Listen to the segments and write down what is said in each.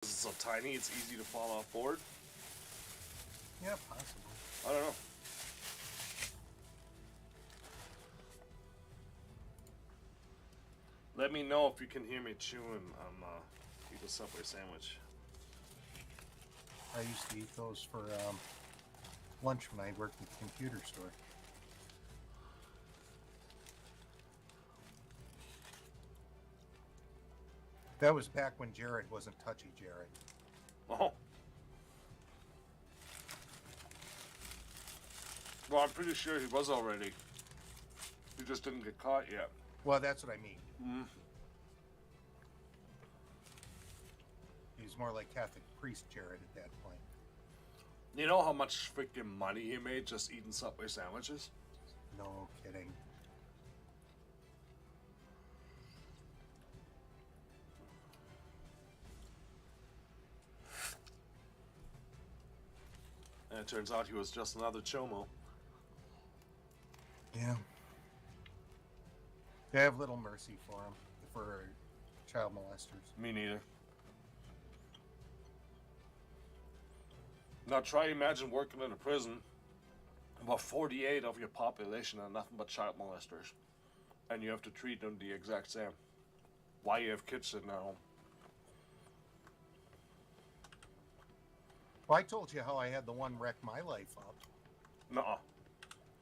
It's so tiny, it's easy to fall off board. Yeah, possible. I don't know. Let me know if you can hear me chewing on eat a Subway sandwich. I used to eat those for lunch when I worked at the computer store. That was back when Jared wasn't touchy Jared. Oh. Well, I'm pretty sure he was already. He just didn't get caught yet. Well, that's what I mean. Mm. He was more like Catholic priest Jared at that point. You know how much freaking money he made just eating Subway sandwiches? No kidding. And it turns out he was just another chomo. Yeah. They have little mercy for him, for child molesters. Me neither. Now try imagine working in a prison. About 48 of your population are nothing but child molesters. And you have to treat them the exact same. Why you have kids sitting at home? Well, I told you how I had the one wreck my life up. Nuh-uh.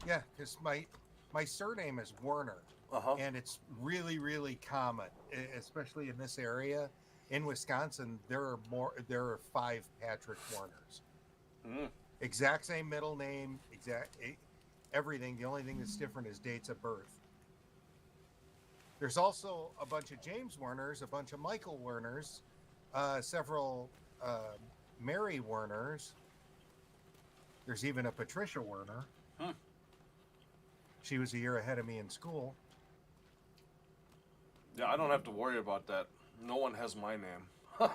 Yeah, because my surname is Werner. Uh-huh. And it's really, really common, especially in this area. In Wisconsin, there are 5 Patrick Warners. Mm. Exact same middle name, everything. The only thing that's different is dates of birth. There's also a bunch of James Werners, a bunch of Michael Werners, several Mary Werners. There's even a Patricia Werner. Hmm. She was a year ahead of me in school. Yeah, I don't have to worry about that. No one has my name. Huh.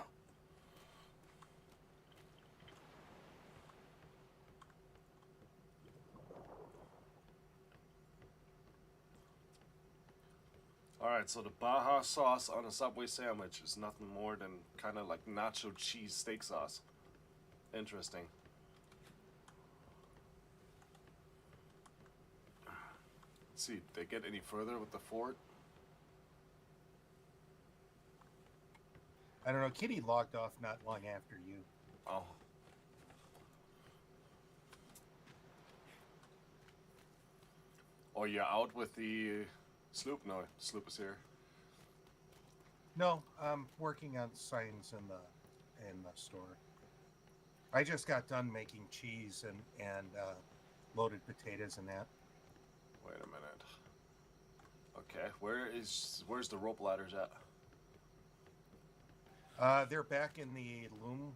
Alright, so the Baja sauce on a Subway sandwich is nothing more than kind of like nacho cheese steak sauce. Interesting. Let's see, did they get any further with the fort? I don't know. Kitty logged off not long after you. Oh. Oh, you're out with the sloop? No, sloop is here. No, I'm working on signs in the store. I just got done making cheese and loaded potatoes and that. Wait a minute. Okay, where's the rope ladders at? They're back in the loom.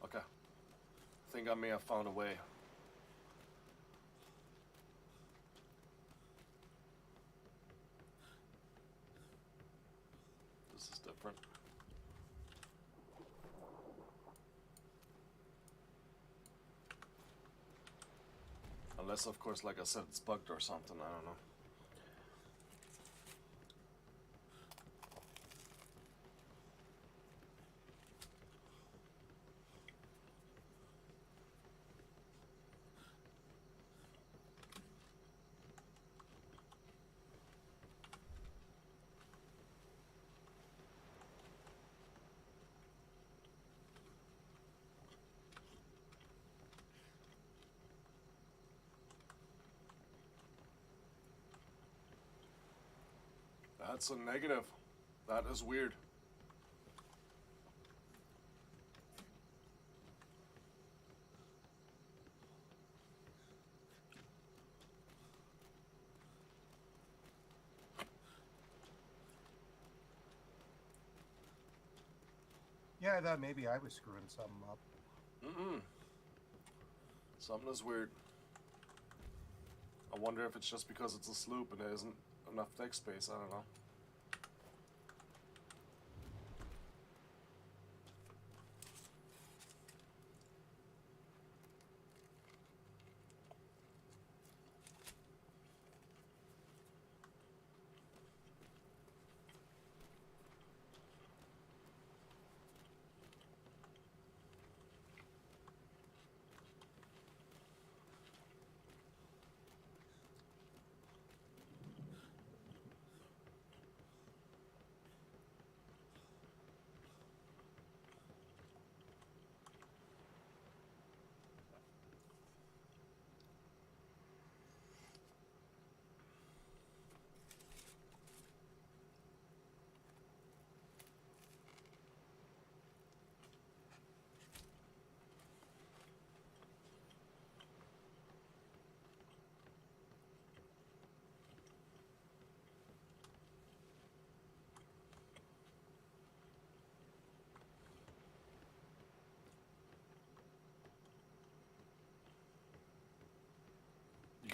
Okay. I think I may have found a way. This is different. Unless, of course, like I said, it's bugged or something. I don't know. That's a negative. That is weird. Yeah, I thought maybe I was screwing something up. Mm-mm. Something is weird. I wonder if it's just because it's a sloop and there isn't enough deck space. I don't know.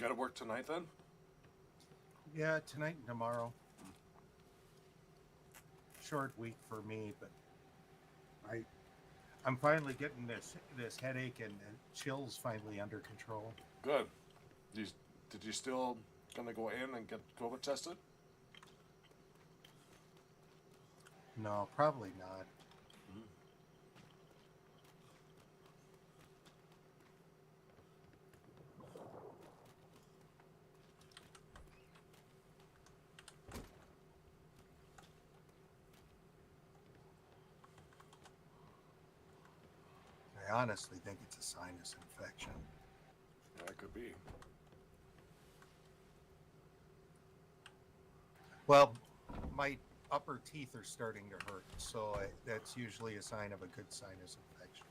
Gotta work tonight then? Yeah, tonight and tomorrow. Short week for me, but I'm finally getting this headache and chills finally under control. Good. Did you still gonna go in and get COVID tested? No, probably not. I honestly think it's a sinus infection. Yeah, it could be. Well, my upper teeth are starting to hurt, so that's usually a sign of a good sinus infection.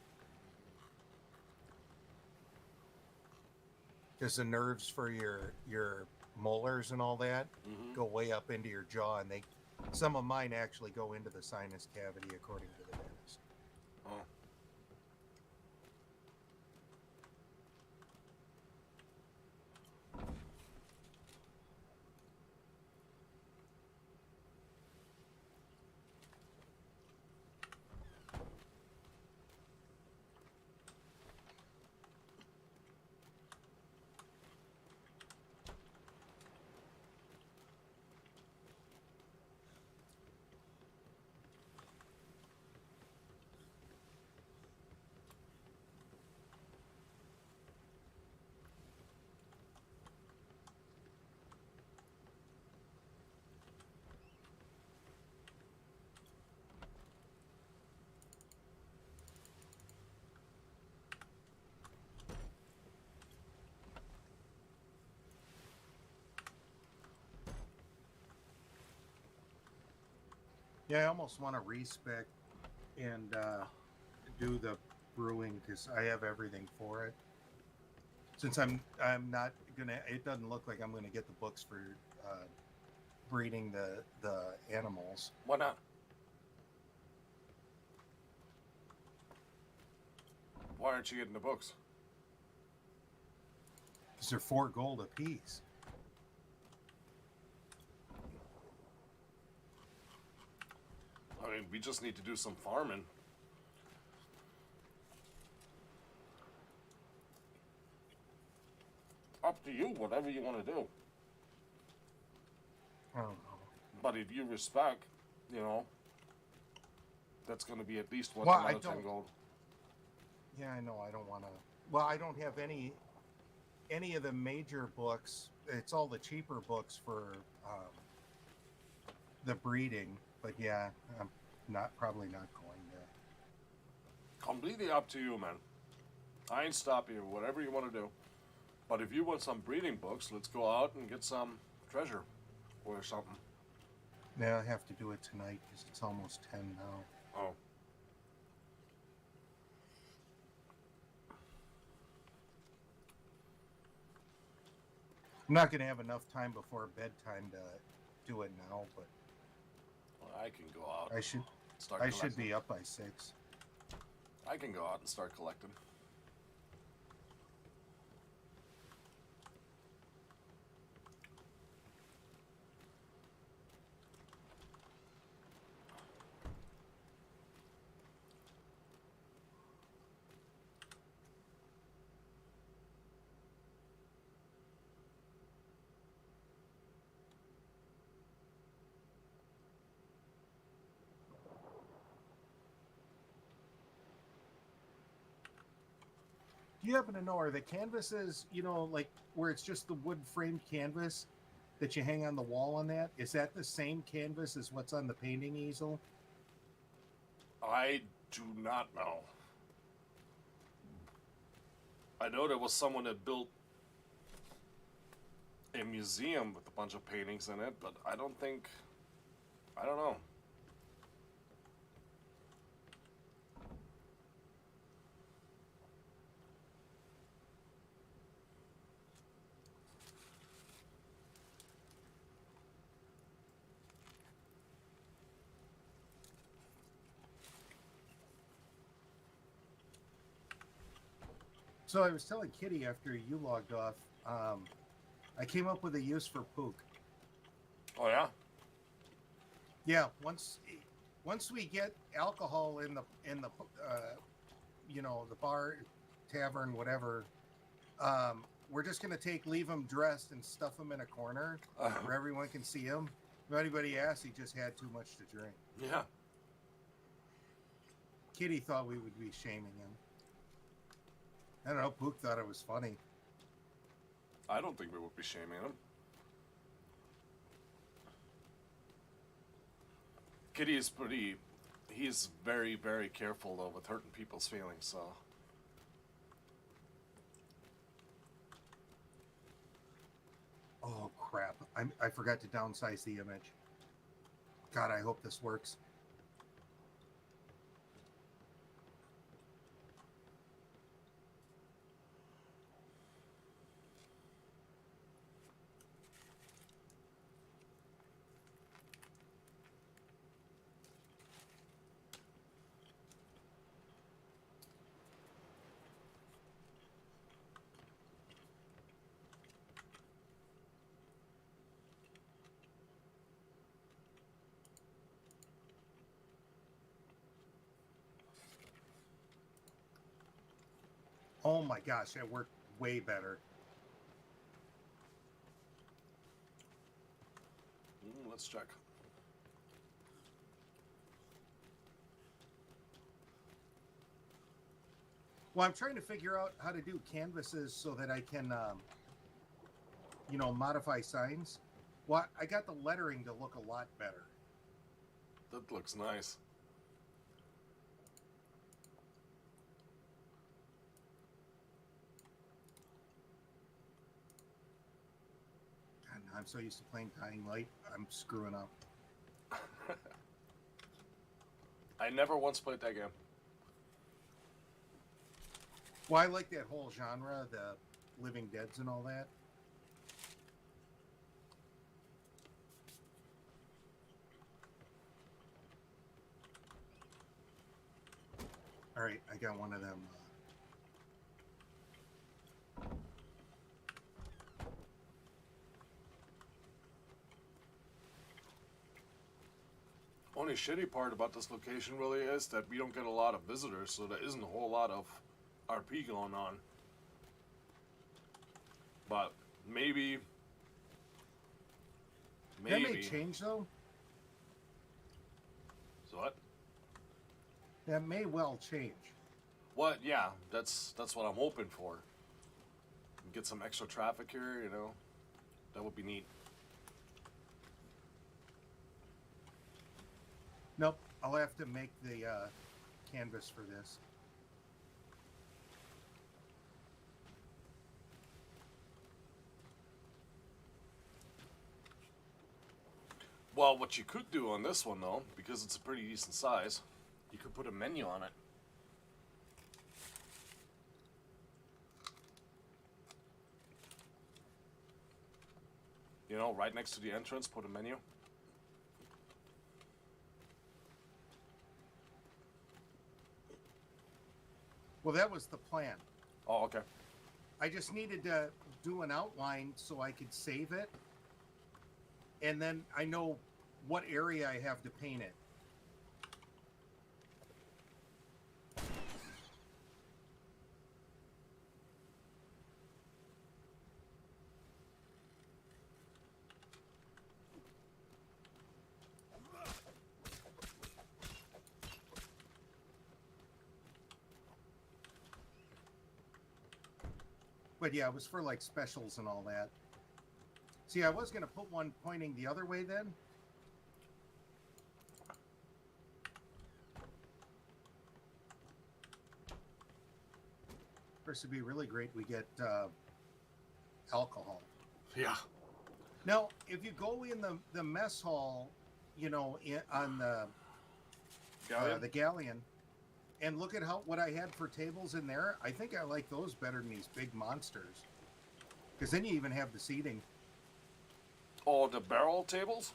Because the nerves for your molars and all that go way up into your jaw, and some of mine actually go into the sinus cavity, according to the dentist. Oh. Yeah, I almost want to respec and do the brewing because I have everything for it. Since I'm not gonna, it doesn't look like I'm gonna get the books for breeding the animals. Why not? Why aren't you getting the books? Because they're $4 a piece. I mean, we just need to do some farming. Up to you, whatever you want to do. I don't know. But if you respect, you know, that's going to be at least what Well, another I don't- 10 gold. Yeah, I know. I don't want to. Well, I don't have any of the major books. It's all the cheaper books for the breeding. But yeah, I'm probably not going to. Completely up to you, man. I ain't stopping you, whatever you want to do. But if you want some breeding books, let's go out and get some treasure or something. Yeah, I have to do it tonight because it's almost 10 now. Oh. I'm not going to have enough time before bedtime to do it now, but Well, I can go out. I should. Start I collecting. should be up by 6. I can go out and start collecting. Do you happen to know, are the canvases, like where it's just the wood framed canvas that you hang on the wall on that? Is that the same canvas as what's on the painting easel? I do not know. I know there was someone that built a museum with a bunch of paintings in it, but I don't know. So I was telling Kitty after you logged off, I came up with a use for Pook. Oh yeah. Yeah, once we get alcohol in the the bar, tavern, whatever, we're just gonna leave him dressed and stuff him in a corner where everyone can see him. If anybody asks, he just had too much to drink. Yeah. Kitty thought we would be shaming him. I don't know. Pook thought it was funny. I don't think we would be shaming him. Kitty is he's very, very careful though with hurting people's feelings, so. Oh crap! I forgot to downsize the image. God, I hope this works. Oh my gosh, that worked way better. Let's check. Well, I'm trying to figure out how to do canvases so that I can, modify signs. Well, I got the lettering to look a lot better. That looks nice. God, I'm so used to playing Dying Light, I'm screwing up. I never once played that game. Well, I like that whole genre, the Living Deads and all that. All right, I got one of them. Only shitty part about this location really is that we don't get a lot of visitors, so there isn't a whole lot of RP going on. But maybe. That may change though. So what? That may well change. What? Yeah, that's what I'm hoping for. Get some extra traffic here, you know. That would be neat. Nope, I'll have to make the canvas for this. Well, what you could do on this one, though, because it's a pretty decent size, you could put a menu on it. You know, right next to the entrance, put a menu. Well, that was the plan. Oh, okay. I just needed to do an outline so I could save it. And then I know what area I have to paint it. But yeah, it was for like specials and all that. See, I was going to put one pointing the other way then. First, it'd be really great we get alcohol. Yeah. Now, if you go in the mess hall, on the galleon, and look at what I had for tables in there, I think I like those better than these big monsters. Because then you even have the seating. Oh, the barrel tables?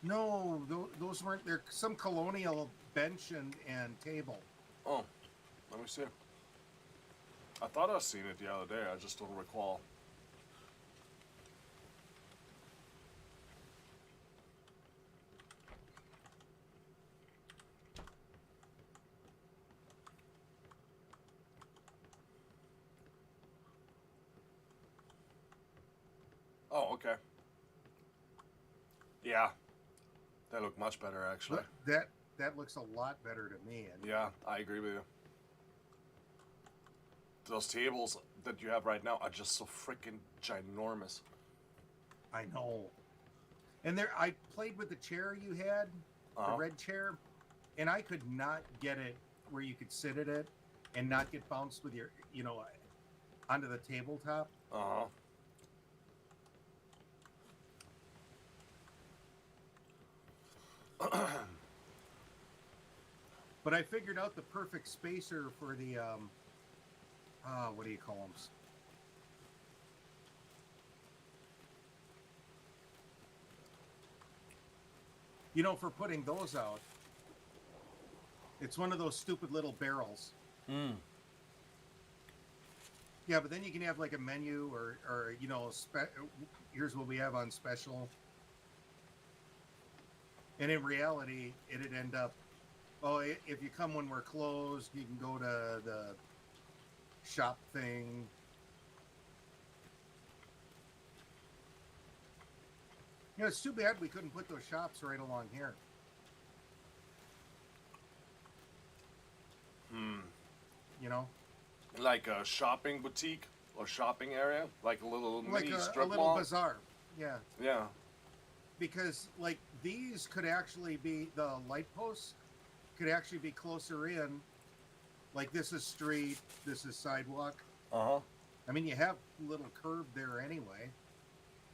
No, those weren't. They're some colonial bench and table. Oh, let me see. I thought I seen it the other day. I just don't recall. Oh, okay. Yeah, they look much better actually. Look, that looks a lot better to me. And Yeah, I agree with you. Those tables that you have right now are just so freaking ginormous. I know. And there, I played with the chair you had, the red chair, and I could not get it where you could sit at it and not get bounced with your, onto the tabletop. Uh huh. But I figured out the perfect spacer for the, what do you call them? For putting those out. It's one of those stupid little barrels. Mm. Yeah, but then you can have like a menu or here's what we have on special. And in reality, it'd end up, if you come when we're closed, you can go to the shop thing. It's too bad we couldn't put those shops right along here. Like a shopping boutique or shopping area, like a little mini strip a little mall. bazaar. Yeah. Yeah. Because like these could actually be, the light posts could actually be closer in. Like this is street, this is sidewalk. Uh-huh. I mean, you have a little curb there anyway.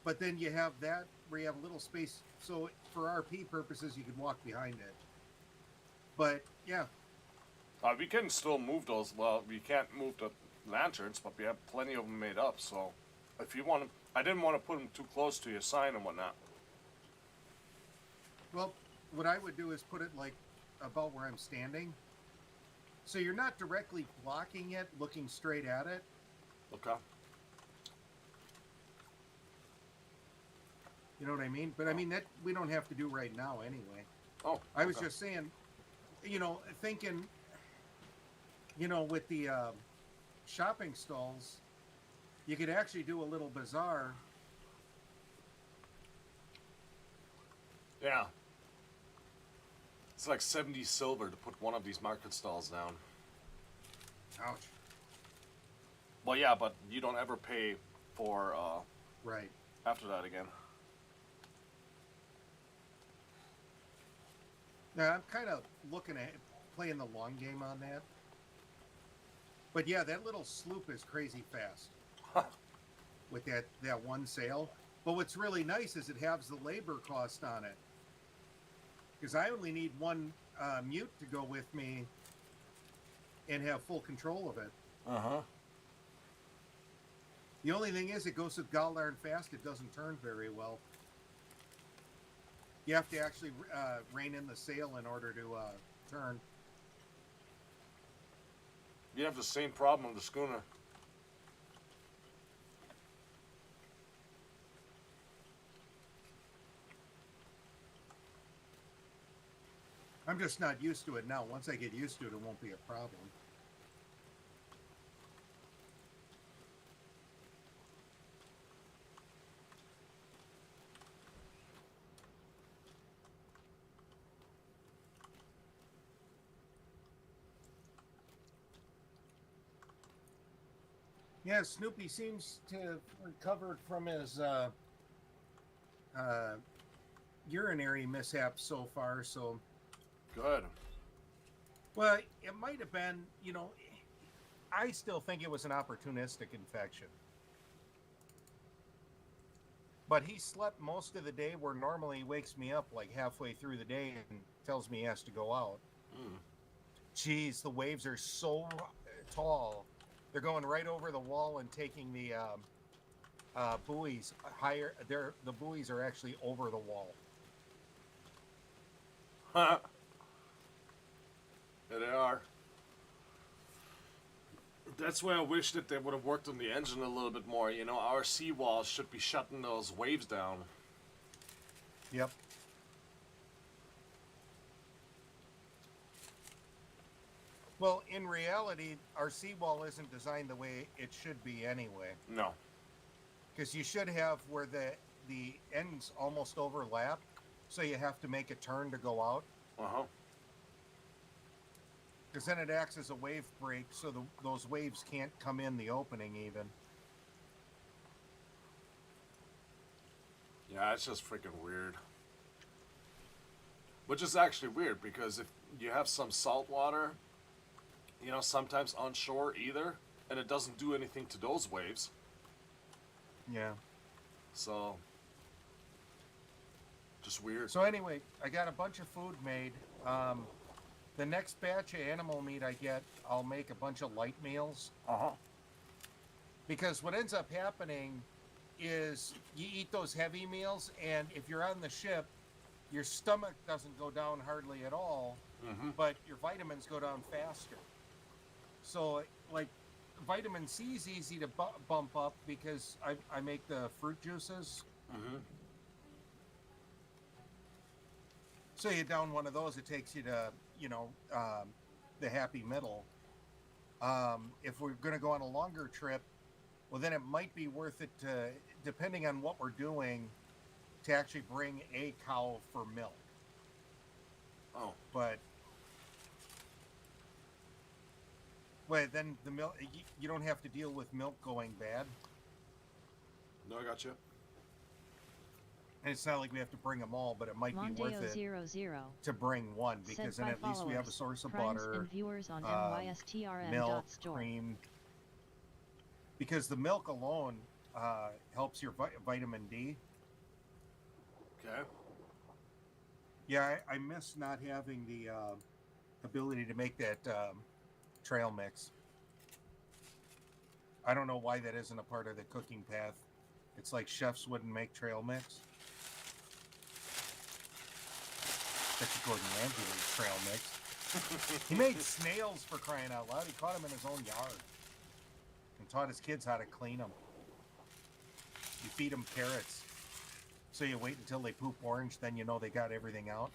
But then you have that where you have a little space. So for RP purposes, you could walk behind it. But yeah. We can still move those. Well, we can't move the lanterns, but we have plenty of them made up. So if you want to, I didn't want to put them too close to your sign and whatnot. Well, what I would do is put it like about where I'm standing. So you're not directly blocking it, looking straight at it. Okay. You know what I mean? But I mean, that we don't have to do right now anyway. Oh, I was just saying, thinking, with the shopping stalls, you could actually do a little bazaar. Yeah. It's like 70 silver to put one of these market stalls down. Ouch. Well, yeah, but you don't ever pay for right after that again. Now, I'm kind of looking at playing the long game on that. But yeah, that little sloop is crazy fast with that one sail. But what's really nice is it has the labor cost on it. Because I only need one mute to go with me and have full control of it. Uh-huh. The only thing is it goes so darn fast it doesn't turn very well. You have to actually rein in the sail in order to turn. You have the same problem on the schooner. I'm just not used to it now. Once I get used to it, it won't be a problem. Yeah, Snoopy seems to have recovered from his urinary mishap so far, so... Good. Well, it might have been, I still think it was an opportunistic infection. But he slept most of the day where normally he wakes me up like halfway through the day and tells me he has to go out. Mm. Jeez, the waves are so tall. They're going right over the wall and taking the buoys higher. The buoys are actually over the wall. Yeah, they are. That's why I wish that they would have worked on the engine a little bit more. Our seawalls should be shutting those waves down. Yep. Well, in reality, our seawall isn't designed the way it should be anyway. No. because you should have where the ends almost overlap, so you have to make a turn to go out. Uh-huh. Because then it acts as a wave break, so those waves can't come in the opening even. Yeah, it's just freaking weird. Which is actually weird because if you have some salt water, you know, sometimes on shore either, and it doesn't do anything to those waves. Yeah. So, just weird. So anyway, I got a bunch of food made. The next batch of animal meat I get, I'll make a bunch of light meals. Uh-huh. Because what ends up happening is you eat those heavy meals, and if you're on the ship, your stomach doesn't go down hardly at all, but your vitamins go down faster. So, like, vitamin C is easy to bump up because I make the fruit juices. So you down one of those, it takes you to, the happy middle. If we're going to go on a longer trip, well, then it might be worth it to, depending on what we're doing, to actually bring a cow for milk. Oh. But then the milk, you don't have to deal with milk going bad. No, I got you. And it's not like we have to bring them all, but it might be worth it 00 to bring one, because then at least we have a source of butter, and viewers on milk, cream. Because the milk alone helps your vitamin D. Okay. Yeah, I miss not having the ability to make that trail mix. I don't know why that isn't a part of the cooking path. It's like chefs wouldn't make trail mix. That's Gordon Ramsay made trail mix. He made snails, for crying out loud. He caught them in his own yard and taught his kids how to clean them. You feed them carrots. So you wait until they poop orange, then you know they got everything out.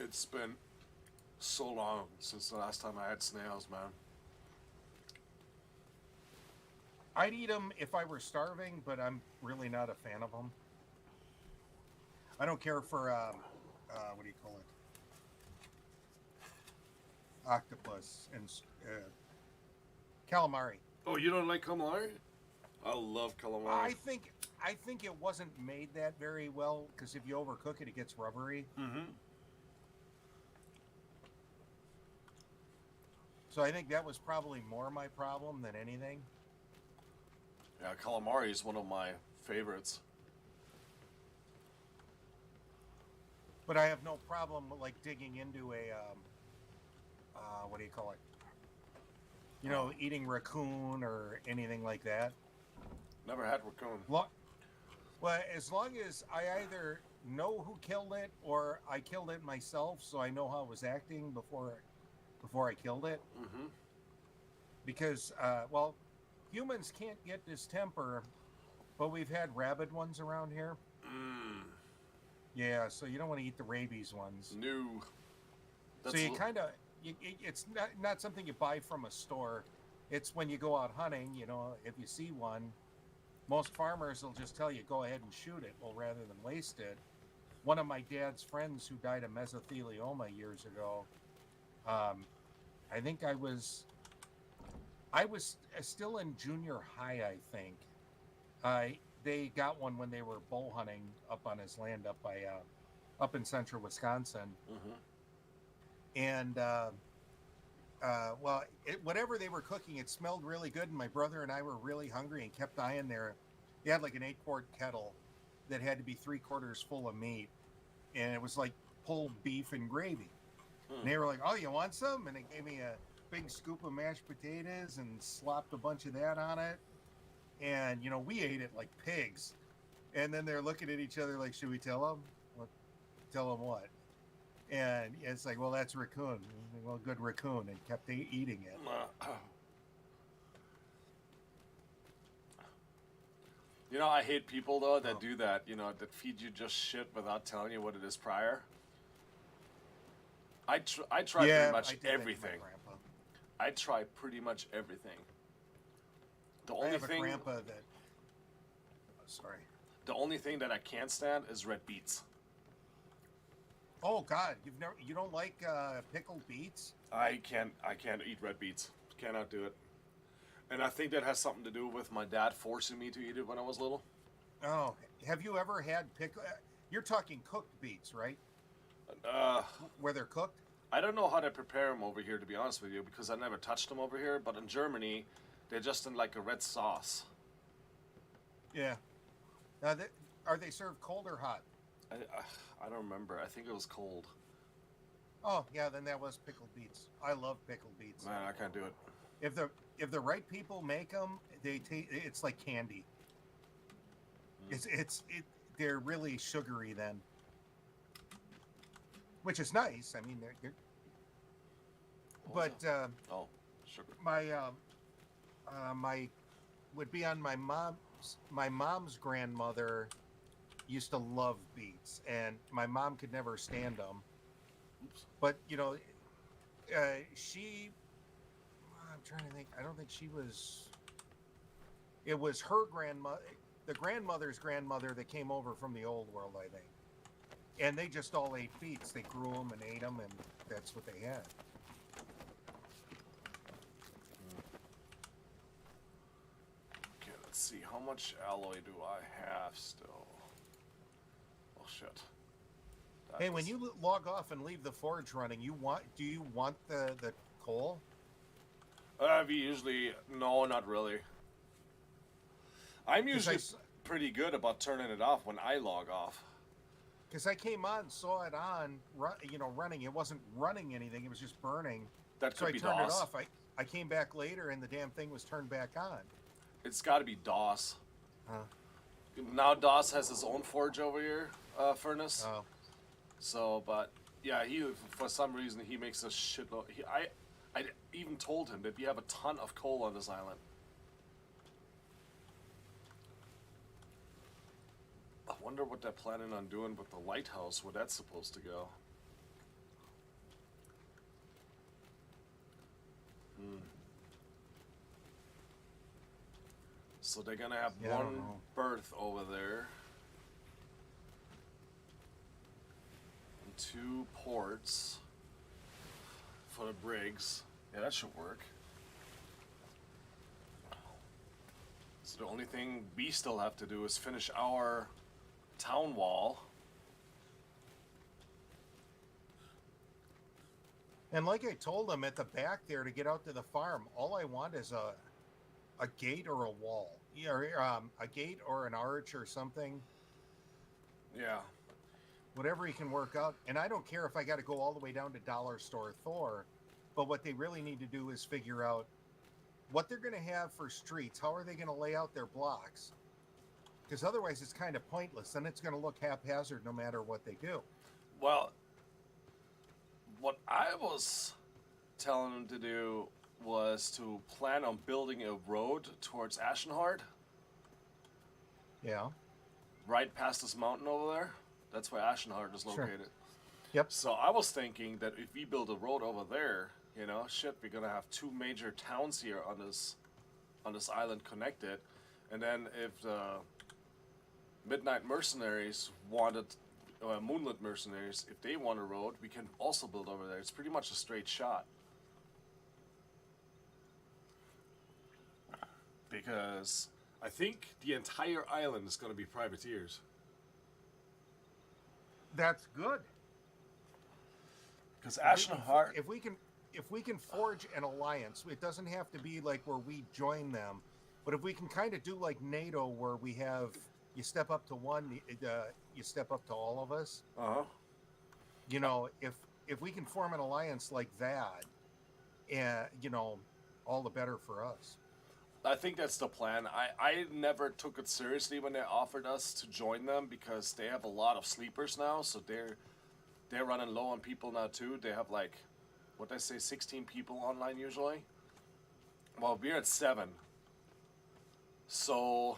It's been so long since the last time I had snails, man. I'd eat them if I were starving, but I'm really not a fan of them. I don't care for, what do you call it? Octopus and calamari. Oh, you don't like calamari? I love calamari. I think it wasn't made that very well, because if you overcook it, it gets rubbery. So I think that was probably more my problem than anything. Yeah, calamari is one of my favorites. But I have no problem with, like, digging into a, what do you call it? You know, eating raccoon or anything like that. Never had raccoon. Well, as long as I either know who killed it or I killed it myself, so I know how it was acting before I killed it. Because, well, humans can't get distemper, but we've had rabid ones around here. Yeah, so you don't want to eat the rabies ones. No. So you kind of, it's not something you buy from a store. It's when you go out hunting, you know, if you see one, most farmers will just tell you, go ahead and shoot it, well, rather than waste it. One of my dad's friends who died of mesothelioma years ago, I think I was still in junior high, I think. They got one when they were bow hunting up on his land up in central Wisconsin. And, well, whatever they were cooking, it smelled really good, and my brother and I were really hungry and kept eyeing there. They had like an 8-quart kettle that had to be 3/4 full of meat, and it was like pulled beef and gravy. And they were like, oh, you want some? And they gave me a big scoop of mashed potatoes and slopped a bunch of that on it. And, you know, we ate it like pigs. And then they're looking at each other like, should we tell them? Well, tell them what? And it's like, well, that's raccoon. Well, good raccoon. And kept eating it. You know, I hate people, though, that do that, you know, that feed you just shit without telling you what it is prior. I try pretty much I did that to my everything. grandpa. I try pretty much everything. The I only have a thing, grandpa that. Sorry. the only thing that I can't stand is red beets. Oh God, you don't like pickled beets? I can't eat red beets. Cannot do it. And I think that has something to do with my dad forcing me to eat it when I was little. Oh, have you ever had pickle? You're talking cooked beets, right? Uh, Where they're cooked? I don't know how they prepare them over here, to be honest with you, because I never touched them over here. But in Germany, they're just in like a red sauce. Yeah. Now, are they served cold or hot? I don't remember. I think it was cold. Oh, yeah. Then that was pickled beets. I love pickled beets. Man, I can't do it. If the right people make them, it's like candy. They're really sugary then, which is nice. I mean, What was but that? Oh, sugar. my would be on my mom's grandmother used to love beets, and my mom could never stand them. Oops. But she. I'm trying to think. I don't think she was. It was her grandmother, the grandmother's grandmother that came over from the old world, I think. And they just all ate beets. They grew them and ate them, and that's what they had. Okay, let's see. How much alloy do I have still? Oh shit. Hey, when you log off and leave the forge running, do you want the coal? We usually no, not really. I'm usually pretty good about turning it off when I log off. Because I came on, saw it on, running. It wasn't running anything. It was just burning. That could So I be turned it DOS. off. I came back later, and the damn thing was turned back on. It's got to be DOS. Huh. Now DOS has his own forge over here, furnace. Oh. So, but yeah, he for some reason he makes a shitload. I even told him that we have a ton of coal on this island. I wonder what they're planning on doing with the lighthouse, where that's supposed to go. So they're gonna have Yeah, I don't one know. berth over there. And 2 ports for the brigs. Yeah, that should work. So the only thing we still have to do is finish our town wall. And like I told them at the back there, to get out to the farm, all I want is a gate or a wall. Yeah, or, a gate or an arch or something. Yeah. Whatever he can work out. And I don't care if I got to go all the way down to Dollar Store Thor. But what they really need to do is figure out what they're going to have for streets. How are they going to lay out their blocks? Because otherwise it's kind of pointless. Then it's going to look haphazard no matter what they do. Well, what I was telling them to do was to plan on building a road towards Ashenhard, Yeah. right past this mountain over there. That's where Ashenhard is Sure. located. Yep. So I was thinking that if we build a road over there, we're gonna have 2 major towns here on this island connected, and then if the Midnight Mercenaries wanted, Moonlit Mercenaries, if they want a road, we can also build over there. It's pretty much a straight shot. Because I think the entire island is going to be privateers. That's good. Because Ashenhard, If we can forge an alliance, it doesn't have to be like where we join them, but if we can kind of do like NATO, where we have you step up to one, you step up to all of us. If we can form an alliance like that, all the better for us. I think that's the plan. I never took it seriously when they offered us to join them, because they have a lot of sleepers now, so they're running low on people now too. They have like, what they say, 16 people online usually. Well, we're at 7. So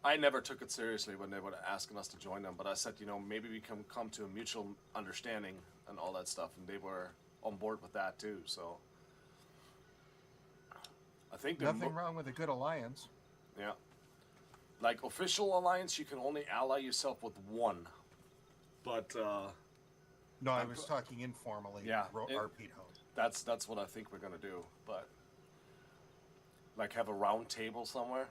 I I never took it seriously when they were asking us to join them, but I said, you know, maybe we can come to a mutual understanding and all that stuff, and they were on board with that too. So I think Nothing wrong with a good alliance. yeah, like official alliance, you can only ally yourself with one, but No, I was talking informally. Yeah, RP House. that's what I think we're gonna do, but like have a round table somewhere.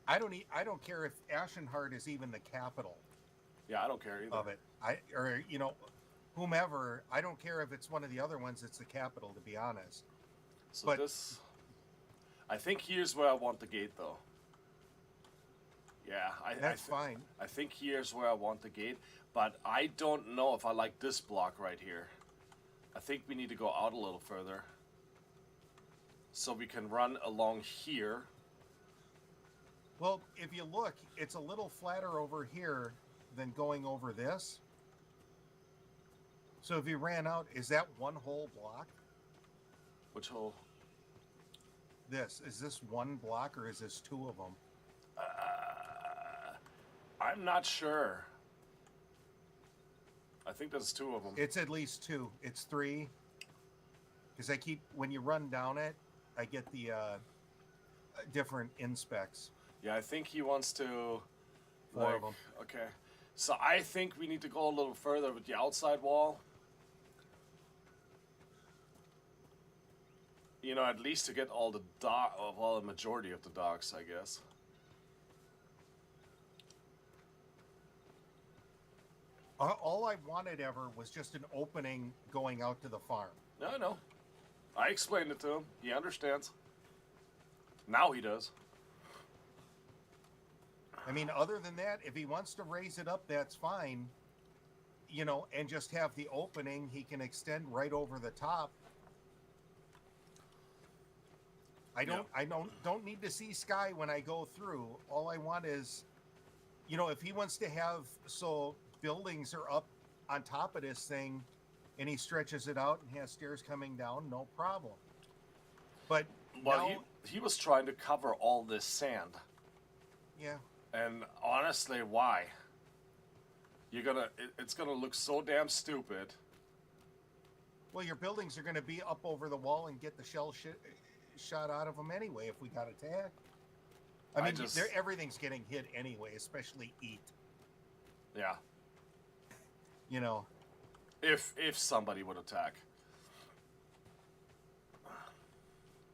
I don't care if Ashenheart is even the capital Yeah, I don't care either. of it. Or you know, whomever. I don't care if it's one of the other ones. It's the capital, to be honest. So But- this, I think here's where I want the gate though. Yeah, That's fine. I think here's where I want the gate, but I don't know if I like this block right here. I think we need to go out a little further. So we can run along here. Well, if you look, it's a little flatter over here than going over this. So if you ran out, is that one whole block? Which hole? Is this one block or is this two of them? I'm not sure. I think there's two of them. It's at least two. It's three. Because when you run down it, I get the different inspecs. Yeah, I think he wants to. Four of them. Okay. So I think we need to go a little further with the outside wall. You know, at least to get all the majority of the docks, I guess. All I wanted ever was just an opening going out to the farm. No, no. I explained it to him. He understands. Now he does. I mean, other than that, if he wants to raise it up, that's fine. You know, and just have the opening, he can extend right over the top. I don't need to see sky when I go through. All I want is, you know, if he wants to have so buildings are up on top of this thing and he stretches it out and has stairs coming down, no problem. But Well, now, he was trying to cover all this sand. yeah. And honestly, why? It's gonna look so damn stupid. Well, your buildings are going to be up over the wall and get the shell shot out of them anyway if we got attacked. I mean, everything's getting hit anyway, especially EAT. Yeah. You know. If somebody would attack.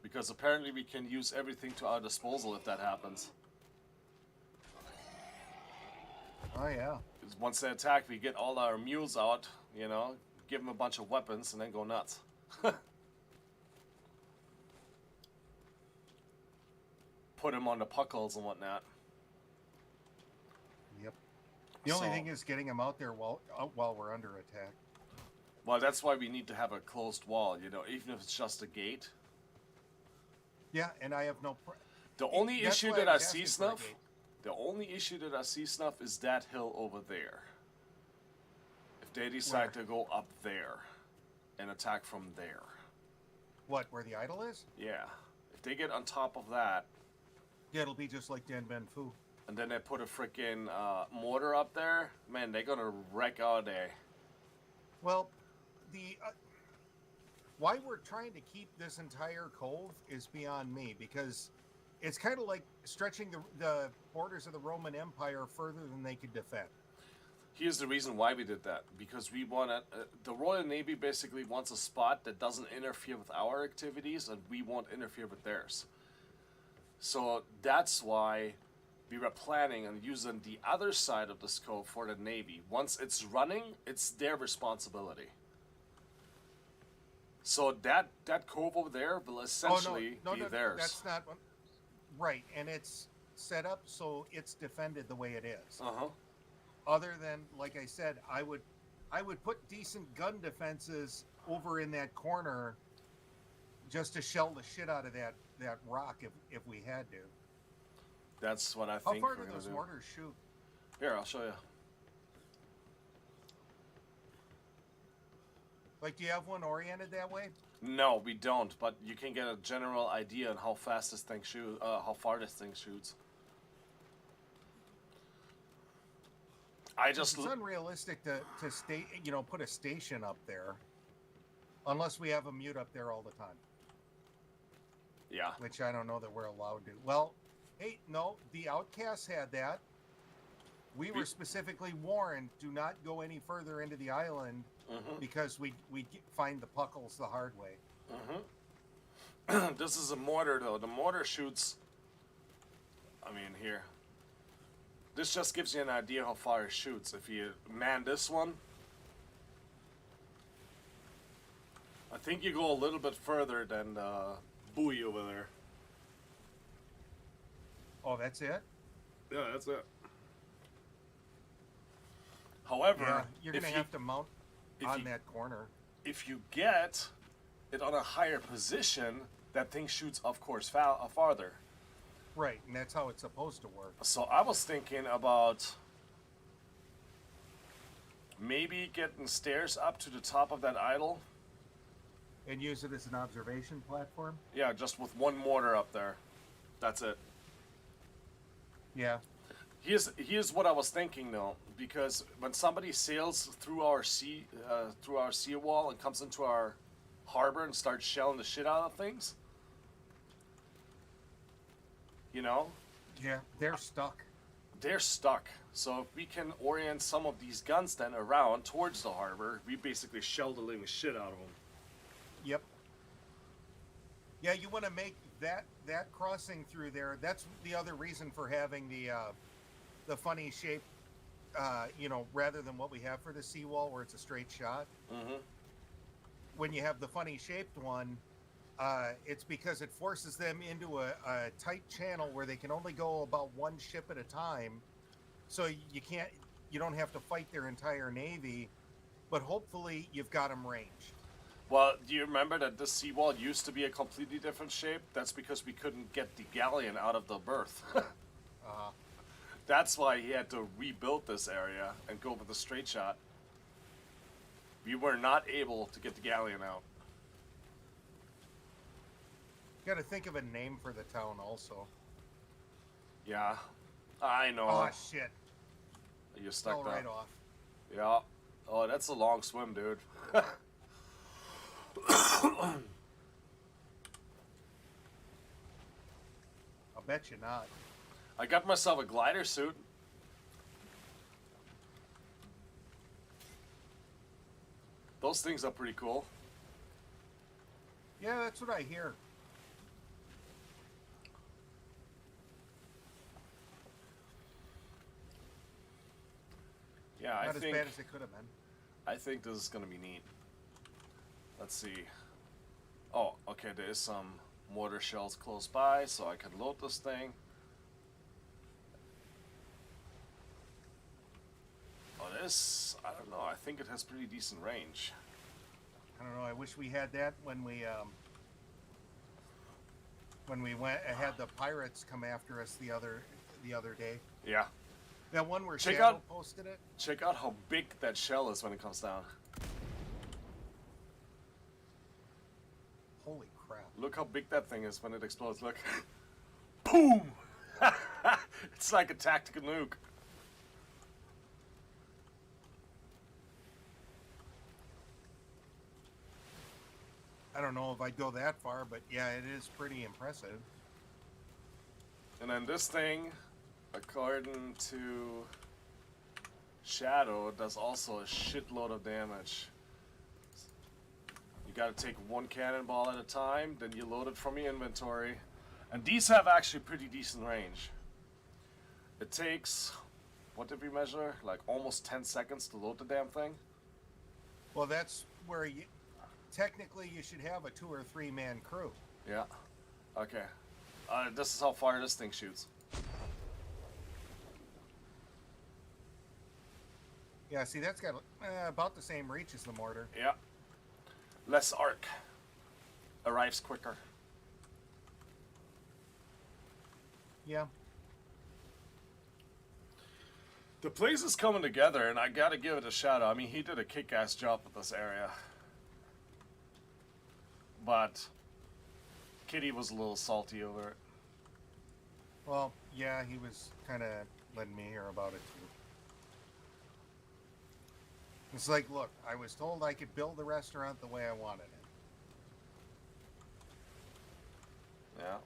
Because apparently we can use everything to our disposal if that happens. Oh, yeah. 'Cause once they attack, we get all our mules out, you know, give them a bunch of weapons, and then go nuts. Put them on the puckles and whatnot. Yep. The only thing is getting them out there while we're under attack. Well, that's why we need to have a closed wall, you know, even if it's just a gate. Yeah, and I have no... The only That's issue why that I I was see, asking for a Snuff, gate. the only issue that I see, Snuff, is that hill over there. If they decide to go up there and attack from there. What, where the idol is? Yeah. If they get on top of that, Yeah, it'll be just like Dan Ben Phu. and then they put a freaking mortar up there, man, they're gonna wreck our day. Well, why we're trying to keep this entire cove is beyond me, because it's kind of like stretching the borders of the Roman Empire further than they could defend. Here's the reason why we did that. Because we want the Royal Navy basically wants a spot that doesn't interfere with our activities, and we won't interfere with theirs. So that's why we were planning on using the other side of the cove for the Navy. Once it's running, it's their responsibility. So that cove over there will essentially be theirs. That's not right, and it's set up so it's defended the way it is. Uh-huh. Other than, like I said, I would put decent gun defenses over in that corner just to shell the shit out of that rock if we had to. That's what I How think far we're do gonna those do. mortars shoot? Here, I'll show you. Like, do you have one oriented that way? No, we don't. But you can get a general idea on how fast this thing shoots, how far this thing shoots. I just It's unrealistic to stay, put a station up there unless we have a mute up there all the time, yeah. which I don't know that we're allowed to. Well, hey, no, the Outcasts had that. We were specifically warned, do not go any further into the island because we find the puckles the hard way. This is a mortar, though. The mortar shoots... I mean, here. This just gives you an idea how far it shoots. If you man this one... I think you go a little bit further than the buoy over there. Oh, that's it? Yeah, that's it. However, yeah, you're going to have to mount on that corner. If you get it on a higher position, that thing shoots, of course, farther. Right, and that's how it's supposed to work. So I was thinking about maybe getting stairs up to the top of that idol. And use it as an observation platform? Yeah, just with one mortar up there. That's it. Yeah. Here's what I was thinking though, because when somebody sails through our seawall and comes into our harbor and starts shelling the shit out of things, you know? Yeah, they're stuck. They're stuck. So if we can orient some of these guns then around towards the harbor, we basically shell the living shit out of them. Yep. Yeah, you want to make that crossing through there. That's the other reason for having the funny shape, rather than what we have for the seawall where it's a straight shot. When you have the funny shaped one, it's because it forces them into a tight channel where they can only go about one ship at a time. So you don't have to fight their entire navy, but hopefully you've got them ranged. Well, do you remember that this seawall used to be a completely different shape? That's because we couldn't get the galleon out of the berth. That's why he had to rebuild this area and go with a straight shot. We were not able to get the galleon out. Got to think of a name for the town also. Yeah, I know. Oh, shit. You stuck right off. Yeah. Oh, that's a long swim, dude. I'll bet you not. I got myself a glider suit. Those things are pretty cool. Yeah, that's what I hear. Yeah, Not I as think bad as it could have been. I think this is gonna be neat. Let's see. Oh, okay, there is some mortar shells close by, so I can load this thing. Oh, this, I don't know, I think it has pretty decent range. I don't know, I wish we had that when we went had the pirates come after us the other day. Yeah. That one where Check Shadow out- posted it. Check out how big that shell is when it comes down. Holy crap. Look how big that thing is when it explodes, look. Boom! It's like a tactical nuke. I don't know if I'd go that far, but yeah, it is pretty impressive. And then this thing, according to Shadow, does also a shitload of damage. You gotta take one cannonball at a time, then you load it from your inventory. And these have actually pretty decent range. It takes, what did we measure? Like almost 10 seconds to load the damn thing? Well, that's where technically you should have a 2 or 3 man crew. Yeah. Okay. This is how far this thing shoots. Yeah, see, that's got about the same reach as the mortar. Yeah. Less arc. Arrives quicker. Yeah. The place is coming together, and I gotta give it a shout out. I mean, he did a kick-ass job with this area. but Kitty was a little salty over it. Well, yeah, he was kind of letting me hear about it too. It's like, look, I was told I could build the restaurant the way I wanted it. Yeah.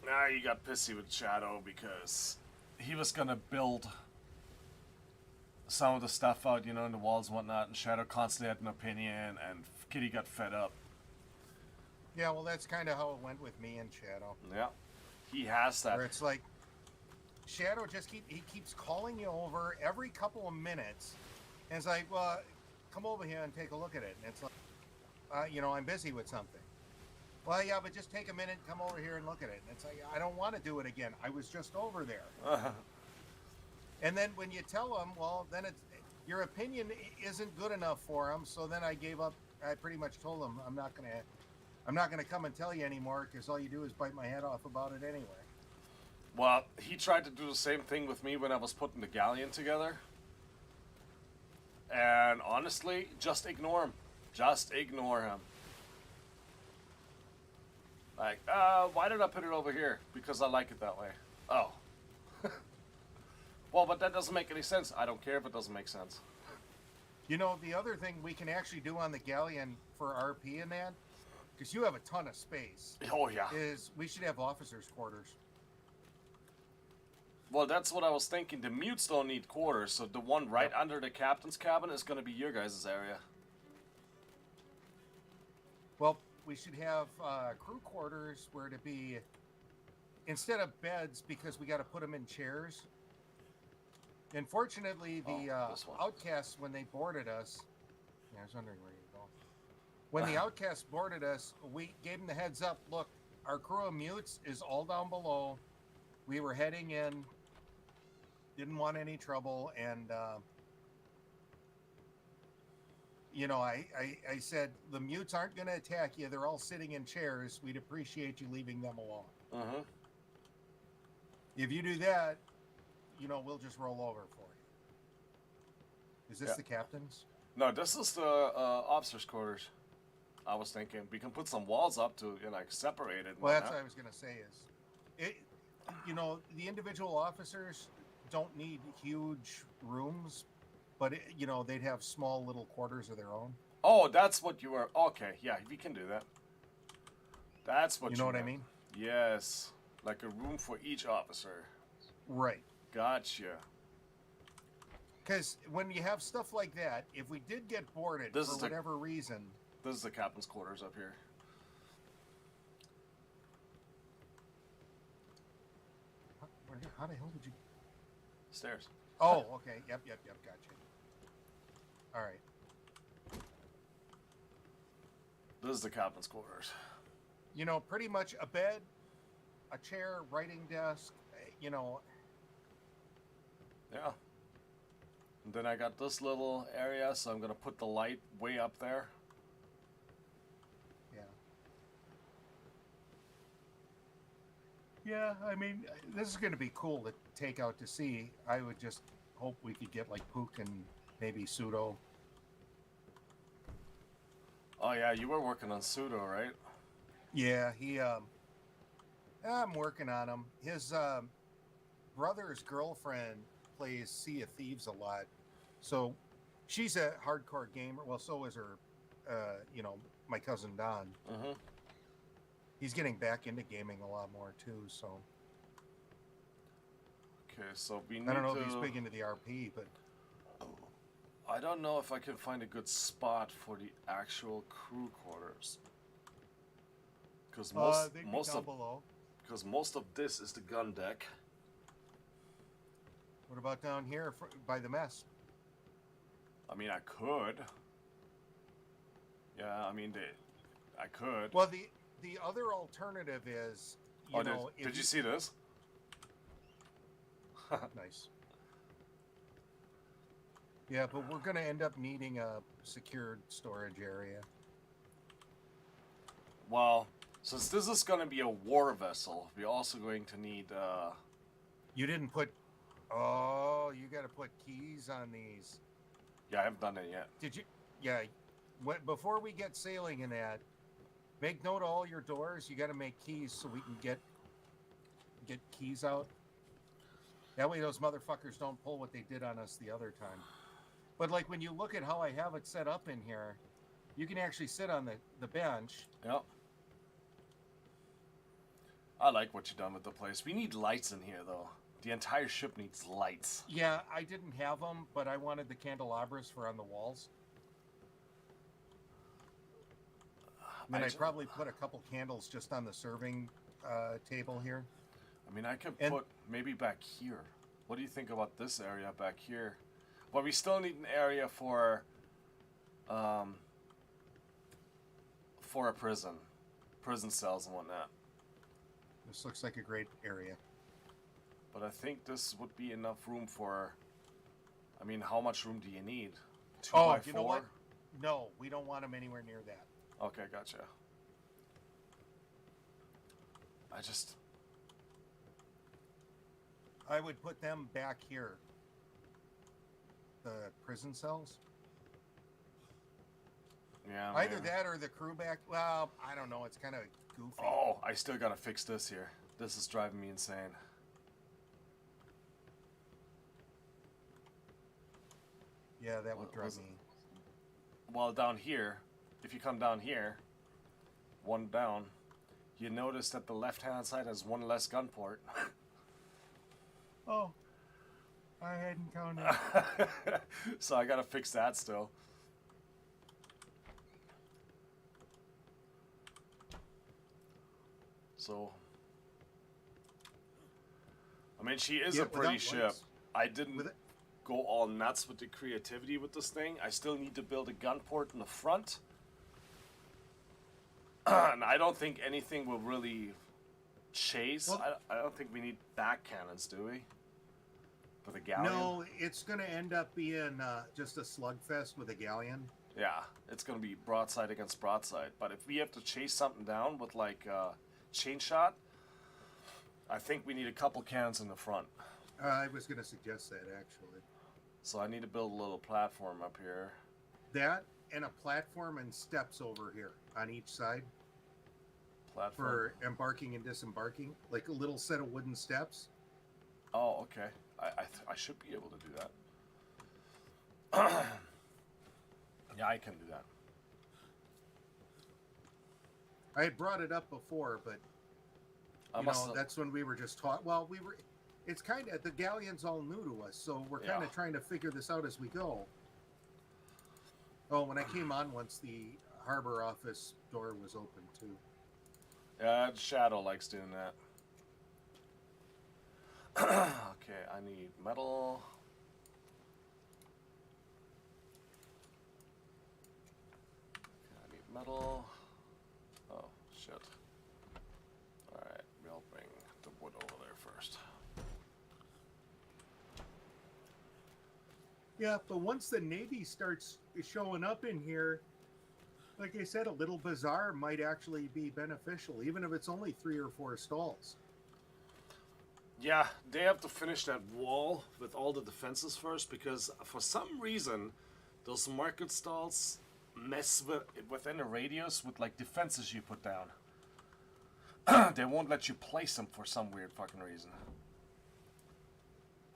Now you got pissy with Shadow because he was gonna build some of the stuff out, in the walls and whatnot, and Shadow constantly had an opinion, and Kitty got fed up. Yeah, well, that's kind of how it went with me and Shadow. Yeah. He has that. Where it's like, Shadow he keeps calling you over every couple of minutes, and it's like, well, come over here and take a look at it. And it's like, I'm busy with something. Well, yeah, but just take a minute, come over here and look at it. And it's like, I don't want to do it again. I was just over there. And then when you tell them, well, then your opinion isn't good enough for them. So then I gave up. I pretty much told them I'm not gonna come and tell you anymore because all you do is bite my head off about it anyway. Well, he tried to do the same thing with me when I was putting the galleon together. And honestly, just ignore him. Just ignore him. Like, why did I put it over here? Because I like it that way. Oh. Well, but that doesn't make any sense. I don't care if it doesn't make sense. The other thing we can actually do on the galleon for RP and that, because you have a ton of space. Oh, yeah. Is we should have officers' quarters. Well, that's what I was thinking. The mutes don't need quarters, so the one right under the captain's cabin is going to be your guys' area. Well, we should have crew quarters where to be, instead of beds, because we got to put them in chairs. Unfortunately, the outcasts, when they boarded us, I was wondering where you go. When the outcasts boarded us, we gave them the heads up. Look, our crew of mutes is all down below. We were heading in, didn't want any trouble, and I said the mutes aren't going to attack you. They're all sitting in chairs. We'd appreciate you leaving them alone. If you do that, we'll just roll over for you. Is this the captain's? No, this is the officers' quarters. I was thinking we can put some walls up to separate it. Well, that's what I was going to say. The individual officers don't need huge rooms, but they'd have small little quarters of their own. Oh, that's what you were. Okay, yeah, we can do that. That's what you know what I mean? Yes, like a room for each officer. Right. Gotcha. Because when you have stuff like that, if we did get boarded for whatever reason... This is the captain's quarters up here. How the hell did you... Stairs. Oh, okay. Yep, gotcha. All right. This is the captain's quarters. Pretty much a bed, a chair, writing desk, Yeah. And then I got this little area, so I'm going to put the light way up there. Yeah, I mean, this is going to be cool to take out to sea. I would just hope we could get like Pook and maybe Pseudo. Oh yeah, you were working on Pseudo, right? Yeah, I'm working on him. His brother's girlfriend plays Sea of Thieves a lot. So she's a hardcore gamer. Well, so is her, my cousin Don. He's getting back into gaming a lot more too, so. Okay, so we need I don't know if he's big into the RP, but. I don't know if I can find a good spot for the actual crew quarters. Because most of this is the gun deck. What about down here by the mess? I mean, I could. Yeah, I mean, I could. Well, the other alternative is, did you see this? Nice. Yeah, but we're going to end up needing a secured storage area. Well, since this is going to be a war vessel, we're also going to need... You didn't put... Oh, you got to put keys on these. Yeah, I haven't done it yet. Did you? Yeah, before we get sailing in that, make note of all your doors. You got to make keys so we can get keys out. That way those motherfuckers don't pull what they did on us the other time. But like when you look at how I have it set up in here, you can actually sit on the bench. Yep. I like what you've done with the place. We need lights in here, though. The entire ship needs lights. Yeah, I didn't have them, but I wanted the candelabras for on the walls. And then I'd probably put a couple candles just on the serving table here. I mean, I could put maybe back here. What do you think about this area back here? Well, we still need an area for a prison cells and whatnot. This looks like a great area. But I think this would be enough room for. I mean, how much room do you need? 2 by 4? You know what? No, we don't want them anywhere near that. Okay, gotcha. I would put them back here. The prison cells. Yeah. Either that or the crew back. Well, I don't know. It's kind of goofy. Oh, I still gotta fix this here. This is driving me insane. Yeah, that would drive me. Well, down here, if you come down here, one down, you notice that the left-hand side has one less gun port. Oh, I hadn't counted. So I gotta fix that still. So, I mean, she is a pretty ship. I didn't go all nuts with the creativity with this thing. I still need to build a gun port in the front. And I don't think anything will really chase. Well, I don't think we need back cannons, do we? For the galleon? No, it's going to end up being just a slugfest with a galleon. Yeah, it's going to be broadside against broadside. But if we have to chase something down with like chain shot, I think we need a couple cannons in the front. I was going to suggest that, actually. So I need to build a little platform up here. That and a platform and steps over here on each side. Platform? For embarking and disembarking. Like a little set of wooden steps. Oh, okay. I should be able to do that. Yeah, I can do that. I had brought it up before, but that's when we were just taught. Well, it's kind of, the galleon's all new to us, so we're kind of trying to figure this out as we go. Oh, when I came on once, the harbor office door was open too. Yeah, Shadow likes doing that. Okay, I need metal. Okay, I need metal. Oh, shit. Alright, we'll bring the wood over there first. Yeah, but once the Navy starts showing up in here, like I said, a little bazaar might actually be beneficial, even if it's only 3 or 4 stalls. Yeah, they have to finish that wall with all the defenses first, because for some reason, those market stalls mess within the radius with like defenses you put down. They won't let you place them for some weird fucking reason.